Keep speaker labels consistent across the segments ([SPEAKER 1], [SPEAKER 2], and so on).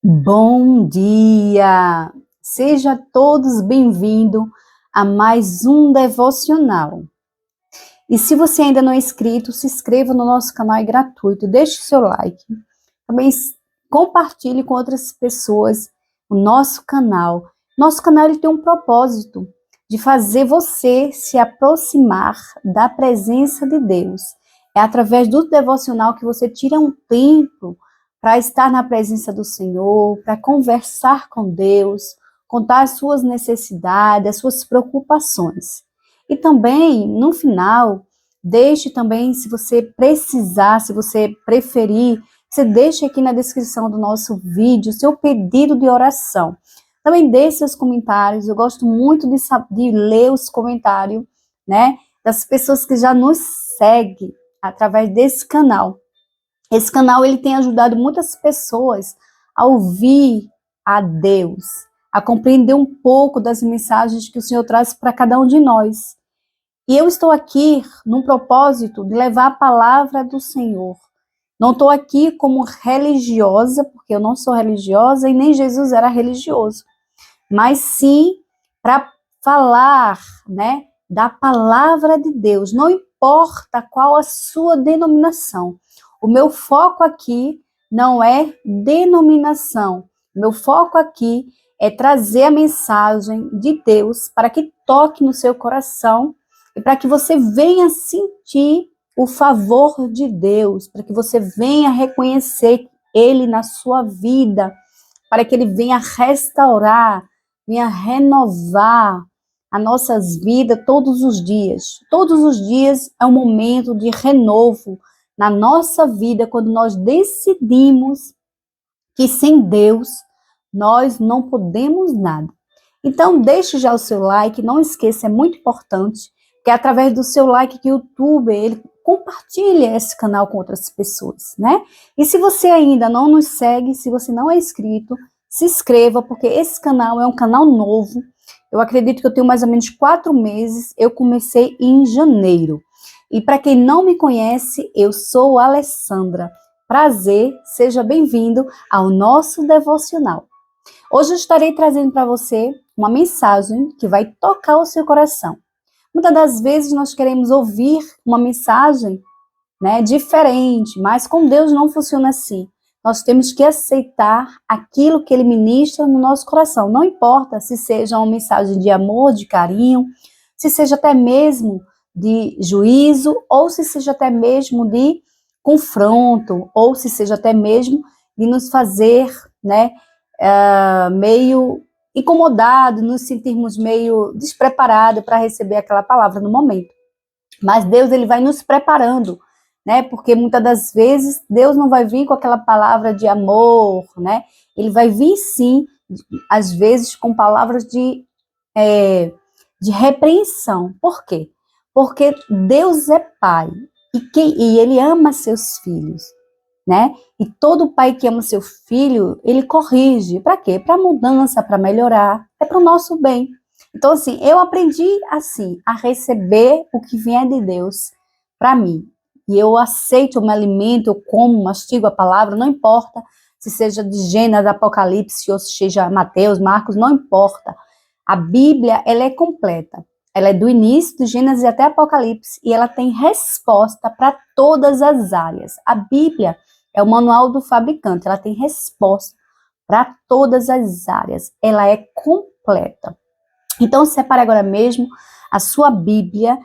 [SPEAKER 1] Bom dia! Seja todos bem-vindos a mais um devocional. E se você ainda não é inscrito, se inscreva no nosso canal, é gratuito, deixe o seu like. Também compartilhe com outras pessoas o nosso canal. Nosso canal ele tem um propósito de fazer você se aproximar da presença de Deus. É através do devocional que você tira um tempo para estar na presença do Senhor, para conversar com Deus, contar as suas necessidades, as suas preocupações. E também, no final, deixe também, se você precisar, se você preferir, você deixa aqui na descrição do nosso vídeo seu pedido de oração. Também deixe seus comentários, eu gosto muito de ler os comentários, né, das pessoas que já nos seguem através desse canal. Esse canal ele tem ajudado muitas pessoas a ouvir a Deus, a compreender um pouco das mensagens que o Senhor traz para cada um de nós. E eu estou aqui num propósito de levar a palavra do Senhor. Não estou aqui como religiosa, porque eu não sou religiosa e nem Jesus era religioso, mas sim para falar, né, da palavra de Deus. Não importa qual a sua denominação. O meu foco aqui não é denominação. O meu foco aqui é trazer a mensagem de Deus para que toque no seu coração e para que você venha sentir o favor de Deus, para que você venha reconhecer Ele na sua vida, para que Ele venha restaurar, venha renovar as nossas vidas todos os dias. Todos os dias é um momento de renovo na nossa vida, quando nós decidimos que sem Deus nós não podemos nada. Então, deixe já o seu like, não esqueça, é muito importante, que é através do seu like que o YouTube, ele compartilha esse canal com outras pessoas, né? E se você ainda não nos segue, se você não é inscrito, se inscreva, porque esse canal é um canal novo. Eu acredito que eu tenho mais ou menos 4 meses, eu comecei em janeiro. E para quem não me conhece, eu sou Alessandra. Prazer, seja bem-vindo ao nosso devocional. Hoje eu estarei trazendo para você uma mensagem que vai tocar o seu coração. Muitas das vezes nós queremos ouvir uma mensagem, né, diferente, mas com Deus não funciona assim. Nós temos que aceitar aquilo que Ele ministra no nosso coração. Não importa se seja uma mensagem de amor, de carinho, se seja até mesmo de juízo, ou se seja até mesmo de confronto, ou se seja até mesmo de nos fazer, né, meio incomodado, nos sentirmos meio despreparados para receber aquela palavra no momento. Mas Deus, ele vai nos preparando, né? Porque muitas das vezes Deus não vai vir com aquela palavra de amor, né? Ele vai vir sim, às vezes com palavras de repreensão. Por quê? Porque Deus é Pai e Ele ama seus filhos, né? E todo pai que ama seu filho, ele corrige. Para quê? Para mudança, para melhorar, é para o nosso bem. Então, assim, eu aprendi assim, a receber o que vier de Deus para mim. E eu aceito, eu me alimento, eu como, mastigo a palavra, não importa se seja de Gênesis, Apocalipse, ou se seja Mateus, Marcos, não importa. A Bíblia, ela é completa. Ela é do início de Gênesis até Apocalipse e ela tem resposta para todas as áreas. A Bíblia é o manual do fabricante, ela tem resposta para todas as áreas. Ela é completa. Então, separe agora mesmo a sua Bíblia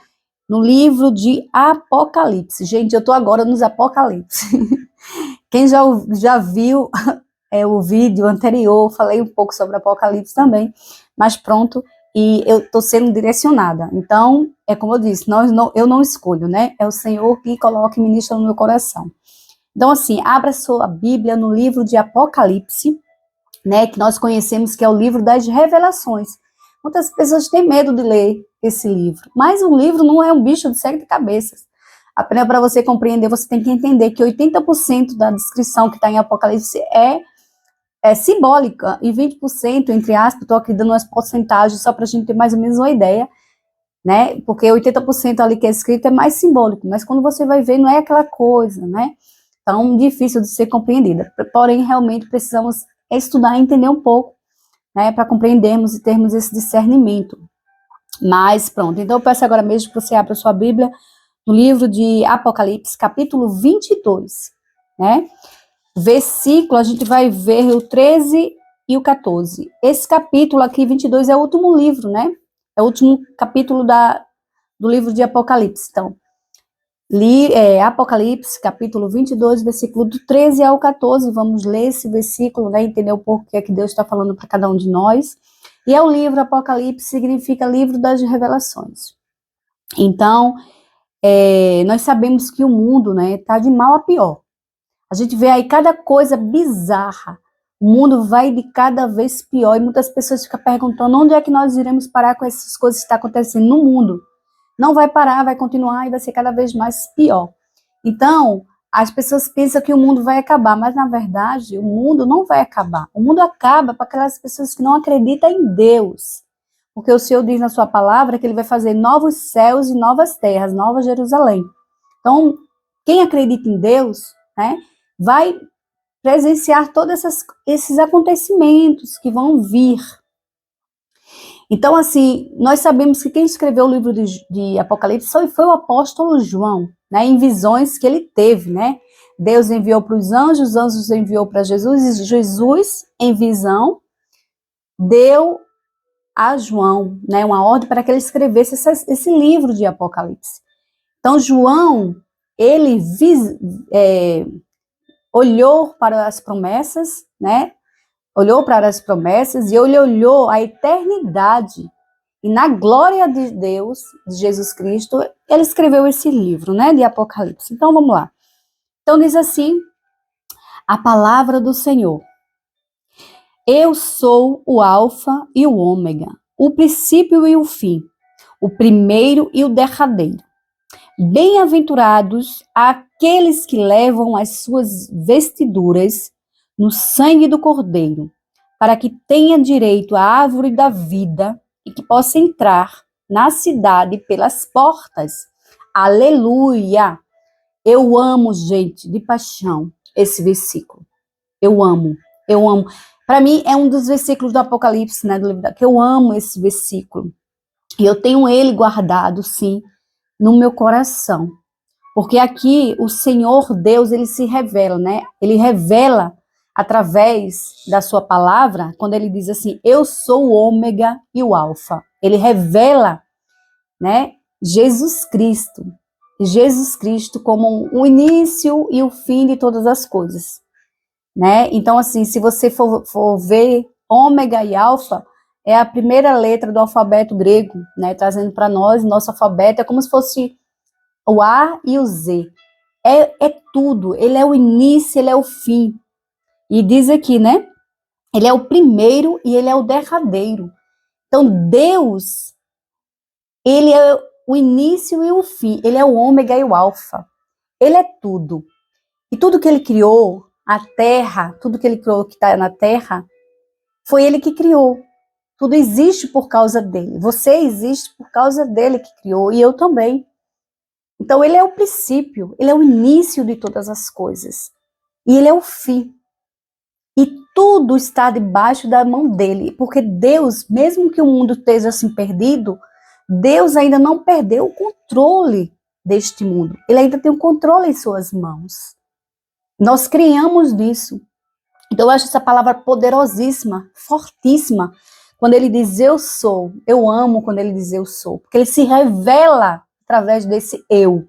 [SPEAKER 1] no livro de Apocalipse. Gente, eu estou agora nos Apocalipse. Quem já viu o vídeo anterior, falei um pouco sobre Apocalipse também, mas pronto, e eu estou sendo direcionada. Então, é como eu disse, eu não escolho, né? É o Senhor que coloca e ministra no meu coração. Então, assim, abra sua Bíblia no livro de Apocalipse, né? Que nós conhecemos que é o livro das revelações. Muitas pessoas têm medo de ler esse livro, mas o livro não é um bicho de 7 cabeças. Apenas para você compreender, você tem que entender que 80% da descrição que está em Apocalipse é simbólica, e 20%, entre aspas, estou aqui dando umas porcentagens só para a gente ter mais ou menos uma ideia, né? Porque 80% ali que é escrito é mais simbólico, mas quando você vai ver, não é aquela coisa, né? Tão difícil de ser compreendida. Porém, realmente precisamos é estudar e entender um pouco, né, para compreendermos e termos esse discernimento. Mas pronto, então eu peço agora mesmo que você abra a sua Bíblia no livro de Apocalipse, capítulo 22, né? Versículo, a gente vai ver o 13 e o 14. Esse capítulo aqui, 22, é o último livro, né? É o último capítulo do livro de Apocalipse. Então, Apocalipse, capítulo 22, versículo do 13 ao 14. Vamos ler esse versículo, né? Entender um pouco o que é que Deus está falando para cada um de nós. E é o livro Apocalipse, significa livro das revelações. Então, nós sabemos que o mundo, né, tá de mal a pior. A gente vê aí cada coisa bizarra. O mundo vai de cada vez pior e muitas pessoas ficam perguntando onde é que nós iremos parar com essas coisas que estão acontecendo no mundo. Não vai parar, vai continuar e vai ser cada vez mais pior. Então, as pessoas pensam que o mundo vai acabar, mas na verdade o mundo não vai acabar. O mundo acaba para aquelas pessoas que não acreditam em Deus. Porque o Senhor diz na sua palavra que Ele vai fazer novos céus e novas terras, nova Jerusalém. Então, quem acredita em Deus, né, vai presenciar todos esses acontecimentos que vão vir. Então, assim, nós sabemos que quem escreveu o livro de Apocalipse foi o apóstolo João, né, em visões que ele teve, né? Deus enviou para os anjos enviou para Jesus, e Jesus, em visão, deu a João, né, uma ordem para que ele escrevesse esse livro de Apocalipse. Então, João, ele olhou para as promessas, né? Olhou para as promessas e ele olhou a eternidade. E na glória de Deus, de Jesus Cristo, ele escreveu esse livro, né, de Apocalipse. Então, vamos lá. Então, diz assim, a palavra do Senhor. Eu sou o Alfa e o Ômega, o princípio e o fim, o primeiro e o derradeiro. Bem-aventurados aqueles que levam as suas vestiduras no sangue do Cordeiro, para que tenha direito à árvore da vida e que possa entrar na cidade pelas portas. Aleluia! Eu amo, gente, de paixão, esse versículo. Eu amo. Para mim, é um dos versículos do Apocalipse, né, do livro que eu amo esse versículo. E eu tenho ele guardado, sim, no meu coração. Porque aqui o Senhor Deus, ele se revela, né? Ele revela através da sua palavra, quando ele diz assim, eu sou o ômega e o alfa. Ele revela, né, Jesus Cristo como o início e o fim de todas as coisas, né? Então, assim, se você for ver ômega e alfa, é a primeira letra do alfabeto grego, né? Trazendo para nós, nosso alfabeto é como se fosse o A e o Z. É tudo, ele é o início, ele é o fim. E diz aqui, né? Ele é o primeiro e ele é o derradeiro. Então, Deus, ele é o início e o fim. Ele é o ômega e o alfa. Ele é tudo. E tudo que ele criou, a terra, tudo que ele criou que está na terra, foi ele que criou. Tudo existe por causa dele. Você existe por causa dele que criou, e eu também. Então, ele é o princípio, ele é o início de todas as coisas. E ele é o fim. E tudo está debaixo da mão dele. Porque Deus, mesmo que o mundo esteja assim perdido, Deus ainda não perdeu o controle deste mundo. Ele ainda tem o controle em suas mãos. Nós criamos nisso. Então, eu acho essa palavra poderosíssima, fortíssima. Quando ele diz eu sou, eu amo quando ele diz eu sou. Porque ele se revela através desse eu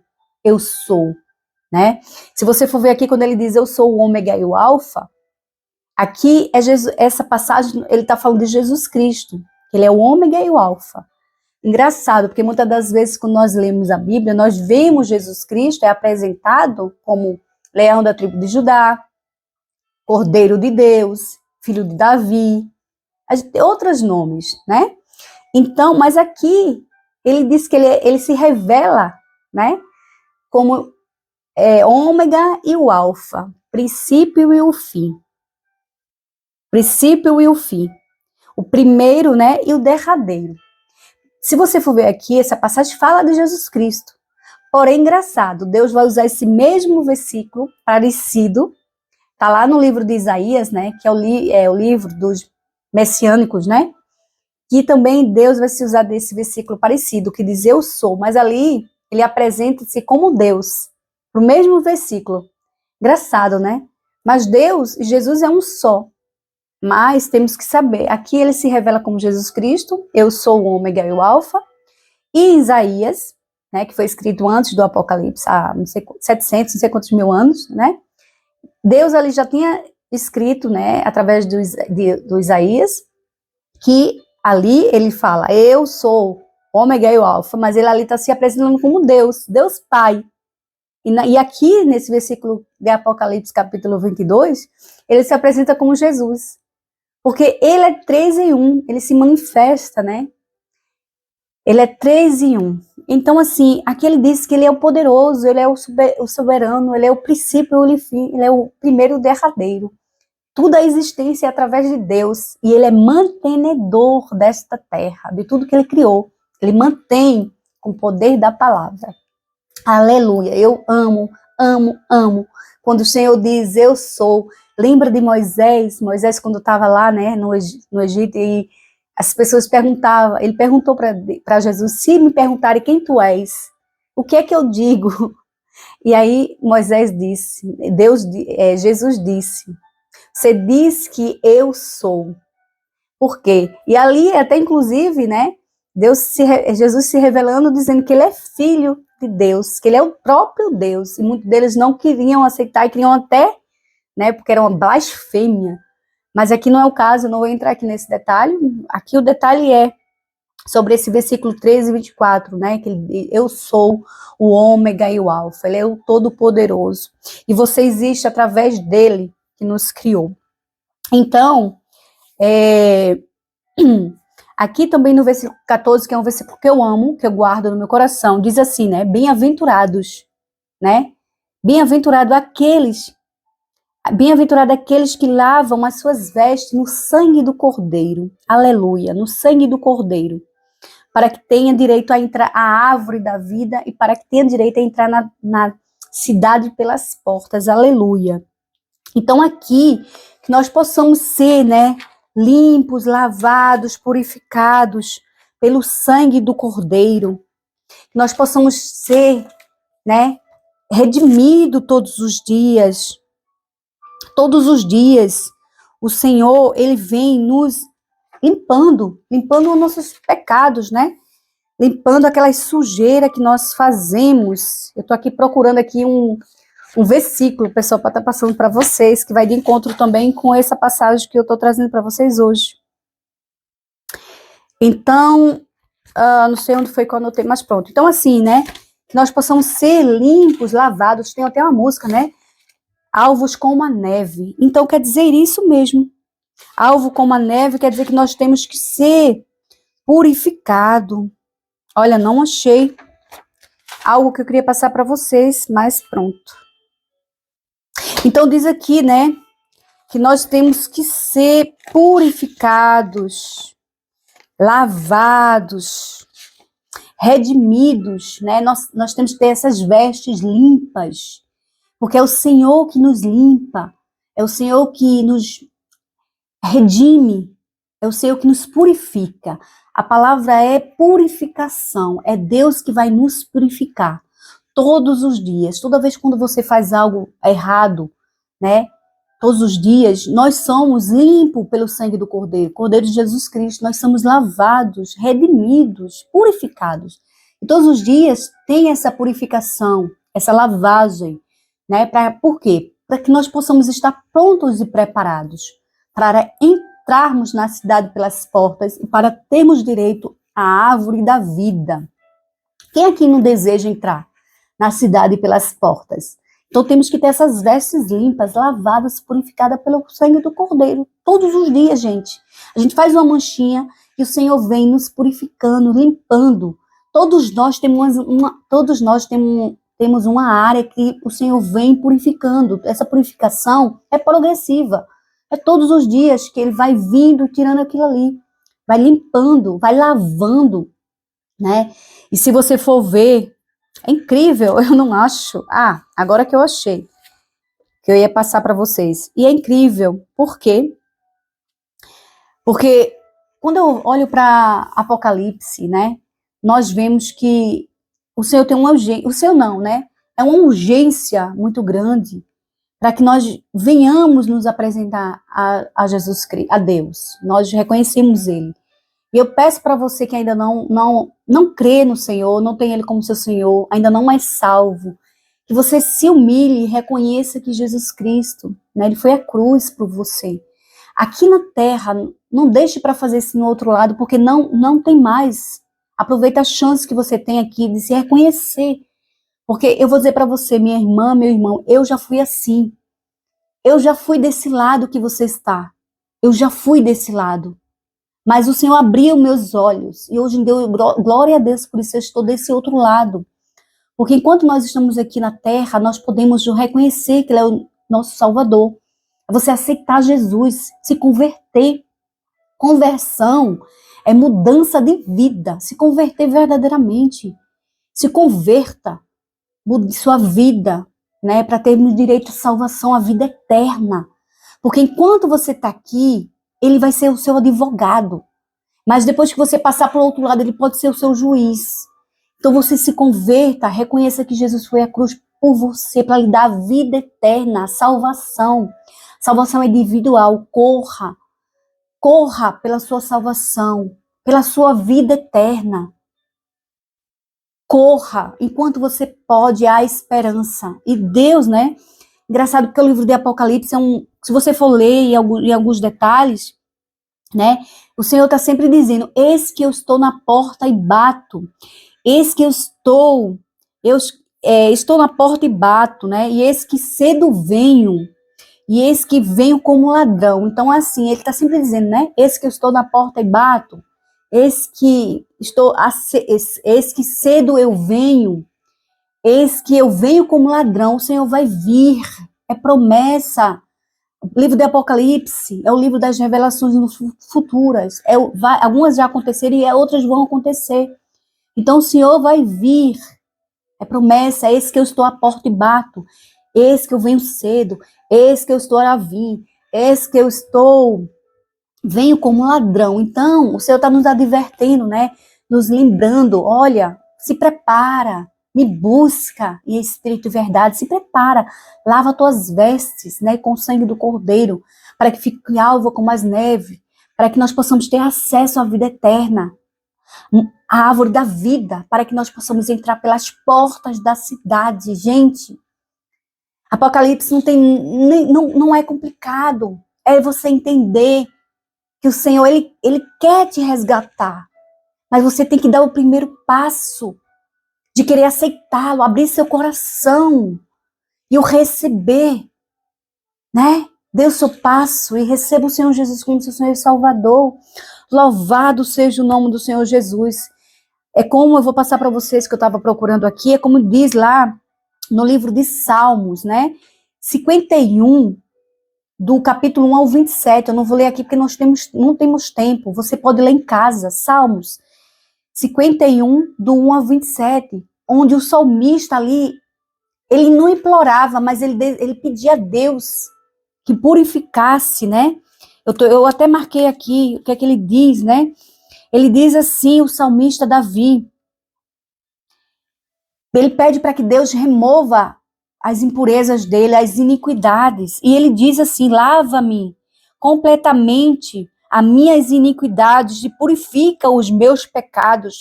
[SPEAKER 1] sou, né? Se você for ver aqui, quando ele diz eu sou o ômega e o alfa, aqui é Jesus, essa passagem, ele está falando de Jesus Cristo, que ele é o ômega e o alfa. Engraçado, porque muitas das vezes quando nós lemos a Bíblia, nós vemos Jesus Cristo apresentado como leão da tribo de Judá, Cordeiro de Deus, filho de Davi, a gente tem outros nomes, né? Então, mas aqui ele diz que ele se revela, né, como ômega e o alfa, princípio e o fim. Princípio e o fim. O primeiro, né, e o derradeiro. Se você for ver aqui, essa passagem fala de Jesus Cristo. Porém, engraçado, Deus vai usar esse mesmo versículo parecido Tá lá no livro de Isaías, né, que é o livro dos messiânicos, né, que também Deus vai se usar desse versículo parecido, que diz eu sou, mas ali ele apresenta-se como Deus, no mesmo versículo. Engraçado, né? Mas Deus e Jesus é um só. Mas temos que saber, aqui ele se revela como Jesus Cristo, eu sou o ômega e o alfa, e em Isaías, né, que foi escrito antes do Apocalipse, há não sei, 700, não sei quantos mil anos, né? Deus ali já tinha escrito, né, através do Isaías, que ali ele fala, eu sou o ômega e o alfa, mas ele ali está se apresentando como Deus, Deus Pai. E aqui, nesse versículo de Apocalipse, capítulo 22, ele se apresenta como Jesus. Porque ele é 3 em 1, ele se manifesta, né? Ele é 3 em 1. Então, assim, aqui ele diz que ele é o poderoso, ele é o soberano, ele é o princípio e o fim, ele é o primeiro e o derradeiro. Tudo a existência é através de Deus, e ele é mantenedor desta terra, de tudo que ele criou. Ele mantém com o poder da palavra. Aleluia, eu amo, amo, amo. Quando o Senhor diz, eu sou. Lembra de Moisés quando estava lá, né, no Egito, e as pessoas perguntavam, ele perguntou para Jesus, se me perguntarem quem tu és, o que é que eu digo? E aí Moisés disse, Jesus disse, você diz que eu sou. Por quê? E ali até inclusive, né, Jesus se revelando, dizendo que ele é filho de Deus, que ele é o próprio Deus, e muitos deles não queriam aceitar, e queriam até, né, porque era uma blasfêmia, mas aqui não é o caso, eu não vou entrar aqui nesse detalhe, aqui o detalhe é sobre esse versículo 13 e 24, né, que eu sou o ômega e o alfa, ele é o todo-poderoso, e você existe através dele, que nos criou. Então, aqui também no versículo 14, que é um versículo que eu amo, que eu guardo no meu coração, diz assim, né, bem-aventurados, né, bem-aventurado aqueles que lavam as suas vestes no sangue do Cordeiro, aleluia, no sangue do Cordeiro, para que tenha direito a entrar à árvore da vida e para que tenha direito a entrar na cidade pelas portas, aleluia. Então aqui, que nós possamos ser, né, limpos, lavados, purificados pelo sangue do Cordeiro, que nós possamos ser, né, redimidos todos os dias, o Senhor, ele vem nos limpando os nossos pecados, né, limpando aquela sujeira que nós fazemos. Eu estou aqui procurando aqui um versículo, pessoal, para estar passando para vocês, que vai de encontro também com essa passagem que eu estou trazendo para vocês hoje. Então, não sei onde foi que eu anotei, mas pronto. Então, assim, né, que nós possamos ser limpos, lavados, tem até uma música, né, alvos como a neve. Então, quer dizer isso mesmo. Alvo como a neve quer dizer que nós temos que ser purificado. Olha, não achei algo que eu queria passar para vocês, mas pronto. Então diz aqui, né, que nós temos que ser purificados, lavados, redimidos, né? Nós temos que ter essas vestes limpas, porque é o Senhor que nos limpa, é o Senhor que nos redime, é o Senhor que nos purifica. A palavra é purificação, é Deus que vai nos purificar todos os dias. Toda vez quando você faz algo errado, né? Todos os dias, nós somos limpos pelo sangue do Cordeiro, Cordeiro de Jesus Cristo, nós somos lavados, redimidos, purificados. E todos os dias tem essa purificação, essa lavagem, né? Por quê? Para que nós possamos estar prontos e preparados para entrarmos na cidade pelas portas e para termos direito à árvore da vida. Quem aqui não deseja entrar na cidade pelas portas? Então temos que ter essas vestes limpas, lavadas, purificadas pelo sangue do Cordeiro. Todos os dias, gente. A gente faz uma manchinha e o Senhor vem nos purificando, limpando. Todos nós temos uma área que o Senhor vem purificando. Essa purificação é progressiva. É todos os dias que Ele vai vindo, tirando aquilo ali. Vai limpando, vai lavando, né? E se você for ver, é incrível, eu não acho. Agora que eu achei. que eu ia passar para vocês. E é incrível. Por quê? Porque quando eu olho para Apocalipse, né, nós vemos que o Senhor tem uma urgência, o Senhor não, né? É uma urgência muito grande para que nós venhamos nos apresentar a Jesus Cristo, a Deus. Nós reconhecemos Ele. E eu peço para você que ainda não crê no Senhor, não tem Ele como seu Senhor, ainda não é salvo, que você se humilhe e reconheça que Jesus Cristo, né, Ele foi à cruz por você. Aqui na terra, não deixe para fazer isso no outro lado, porque não tem mais. Aproveita a chance que você tem aqui de se reconhecer. Porque eu vou dizer para você, minha irmã, meu irmão, eu já fui assim. Eu já fui desse lado que você está. Eu já fui desse lado. Mas o Senhor abriu meus olhos. E hoje em dia, glória a Deus, por isso eu estou desse outro lado. Porque enquanto nós estamos aqui na terra, nós podemos reconhecer que Ele é o nosso Salvador. É você aceitar Jesus, se converter. Conversão é mudança de vida. Se converter verdadeiramente. Se converta. Mude sua vida, né? Para termos direito à salvação, à vida eterna. Porque enquanto você está aqui, Ele vai ser o seu advogado. Mas depois que você passar para o outro lado, Ele pode ser o seu juiz. Então você se converta, reconheça que Jesus foi à cruz por você, para lhe dar a vida eterna, a salvação. Salvação é individual. Corra pela sua salvação, pela sua vida eterna. Corra, enquanto você pode, há esperança. E Deus, né? Engraçado porque o livro de Apocalipse é se você for ler em alguns detalhes, né? O Senhor está sempre dizendo, eis que eu estou na porta e bato. Eis que estou na porta e bato, né? E eis que cedo venho. E eis que venho como ladrão. Então, assim, ele está sempre dizendo, né? Eis que eu estou na porta e bato. Eis que cedo eu venho. Eis que eu venho como ladrão. O Senhor vai vir. É promessa. O livro de Apocalipse é o livro das revelações futuras. Algumas já aconteceram e outras vão acontecer. Então o Senhor vai vir. É promessa. Eis que eu estou à porta e bato. Eis que eu venho cedo. Eis que eu estou a vir. Eis que eu venho como ladrão. Então, o Senhor está nos advertendo, né? Nos lembrando, olha, se prepara, me busca em espírito e verdade, se prepara, lava tuas vestes, né? Com o sangue do Cordeiro, para que fique alva como as neves, para que nós possamos ter acesso à vida eterna, à árvore da vida, para que nós possamos entrar pelas portas da cidade. Gente, Apocalipse não é complicado, é você entender que o Senhor, ele quer te resgatar, mas você tem que dar o primeiro passo de querer aceitá-lo, abrir seu coração e o receber, né? Dê o seu passo e receba o Senhor Jesus como seu Senhor e Salvador. Louvado seja o nome do Senhor Jesus. É como eu vou passar para vocês que eu estava procurando aqui, é como diz lá no livro de Salmos, né? 51, do capítulo 1 ao 27, eu não vou ler aqui porque não temos tempo, você pode ler em casa, Salmos 51, do 1 ao 27, onde o salmista ali, ele não implorava, mas ele pedia a Deus que purificasse, né? Eu até marquei aqui o que é que ele diz, né? Ele diz assim, o salmista Davi, ele pede para que Deus remova as impurezas dele, as iniquidades. E ele diz assim, lava-me completamente as minhas iniquidades e purifica os meus pecados.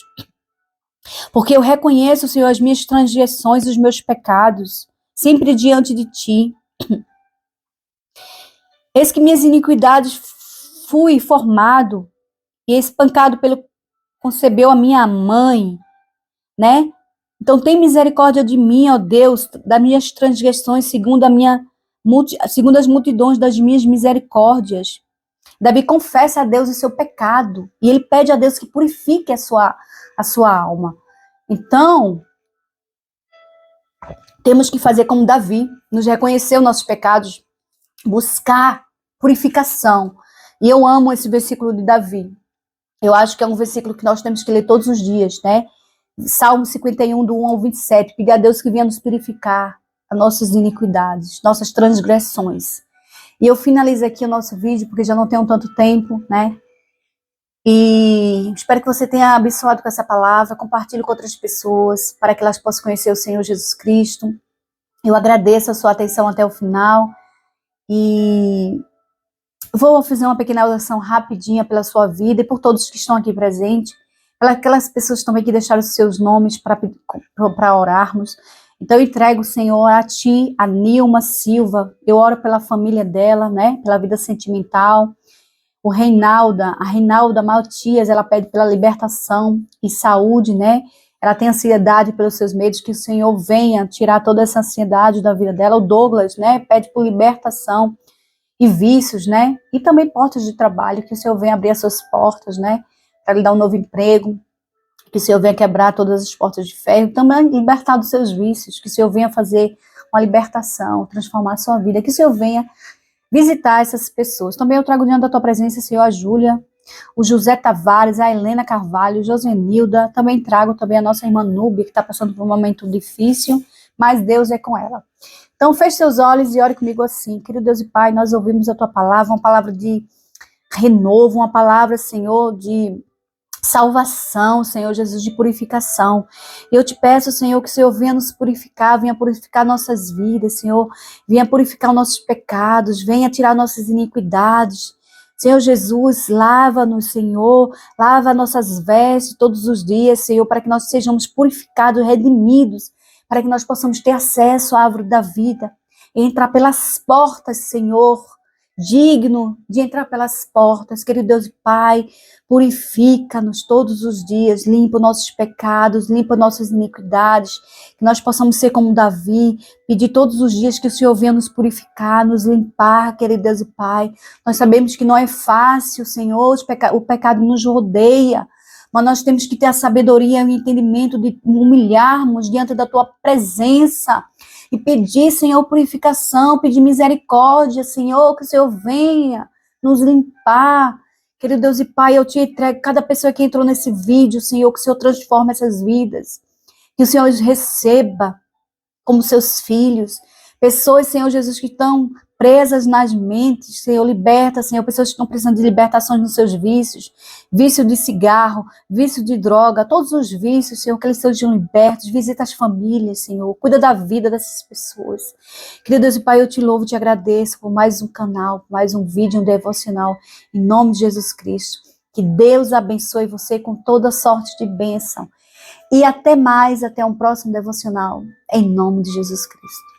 [SPEAKER 1] Porque eu reconheço, Senhor, as minhas transgressões, os meus pecados, sempre diante de ti. Eis que minhas iniquidades fui formado e espancado pelo concebeu a minha mãe, né? Então, tem misericórdia de mim, ó Deus, das minhas transgressões, segundo as multidões das minhas misericórdias. Davi confessa a Deus o seu pecado, e ele pede a Deus que purifique a sua alma. Então, temos que fazer como Davi, nos reconhecer os nossos pecados, buscar purificação. E eu amo esse versículo de Davi. Eu acho que é um versículo que nós temos que ler todos os dias, né? Salmo 51, do 1 ao 27, pedir a Deus que venha nos purificar, as nossas iniquidades, nossas transgressões. E eu finalizo aqui o nosso vídeo, porque já não tenho tanto tempo, né? E espero que você tenha abençoado com essa palavra, compartilhe com outras pessoas, para que elas possam conhecer o Senhor Jesus Cristo. Eu agradeço a sua atenção até o final, e vou fazer uma pequena oração rapidinha pela sua vida e por todos que estão aqui presentes, pelas aquelas pessoas também que deixaram os seus nomes para orarmos. Então eu entrego, Senhor, a Ti, a Nilma Silva, eu oro pela família dela, né, pela vida sentimental. A Reinalda Maltias, ela pede pela libertação e saúde, né? Ela tem ansiedade pelos seus medos, que o Senhor venha tirar toda essa ansiedade da vida dela. O Douglas, né, pede por libertação e vícios, né? E também portas de trabalho, que o Senhor venha abrir as suas portas, né? Para lhe dar um novo emprego, que o Senhor venha quebrar todas as portas de ferro, também libertar dos seus vícios, que o Senhor venha fazer uma libertação, transformar a sua vida, que o Senhor venha visitar essas pessoas. Também eu trago diante da tua presença, Senhor, a Júlia, o José Tavares, a Helena Carvalho, o Josenilda. Também trago também a nossa irmã Núbia, que está passando por um momento difícil, mas Deus é com ela. Então feche seus olhos e ore comigo assim. Querido Deus e Pai, nós ouvimos a tua palavra, uma palavra de renovo, uma palavra, Senhor, de salvação, Senhor Jesus, de purificação. E eu te peço, Senhor, que o Senhor venha nos purificar, venha purificar nossas vidas, Senhor, venha purificar os nossos pecados, venha tirar nossas iniquidades. Senhor Jesus, lava-nos, Senhor, lava nossas vestes todos os dias, Senhor, para que nós sejamos purificados, redimidos, para que nós possamos ter acesso à árvore da vida, e entrar pelas portas, Senhor, digno de entrar pelas portas. Querido Deus e Pai, purifica-nos todos os dias, limpa os nossos pecados, limpa nossas iniquidades, que nós possamos ser como Davi, pedir todos os dias que o Senhor venha nos purificar, nos limpar, querido Deus e Pai. Nós sabemos que não é fácil, Senhor, o pecado nos rodeia, mas nós temos que ter a sabedoria e o entendimento de humilharmos diante da Tua presença e pedir, Senhor, purificação, pedir misericórdia, Senhor, que o Senhor venha nos limpar. Querido Deus e Pai, eu te entrego cada pessoa que entrou nesse vídeo, Senhor, que o Senhor transforme essas vidas, que o Senhor os receba como seus filhos. Pessoas, Senhor Jesus, que estão presas nas mentes, Senhor, liberta, Senhor, pessoas que estão precisando de libertações nos seus vícios, vício de cigarro, vício de droga, todos os vícios, Senhor, que eles sejam libertos. Visita as famílias, Senhor, cuida da vida dessas pessoas. Querido Deus e Pai, eu te louvo e te agradeço por mais um canal, por mais um vídeo, um devocional, em nome de Jesus Cristo. Que Deus abençoe você com toda sorte de bênção. E até mais, até um próximo devocional, em nome de Jesus Cristo.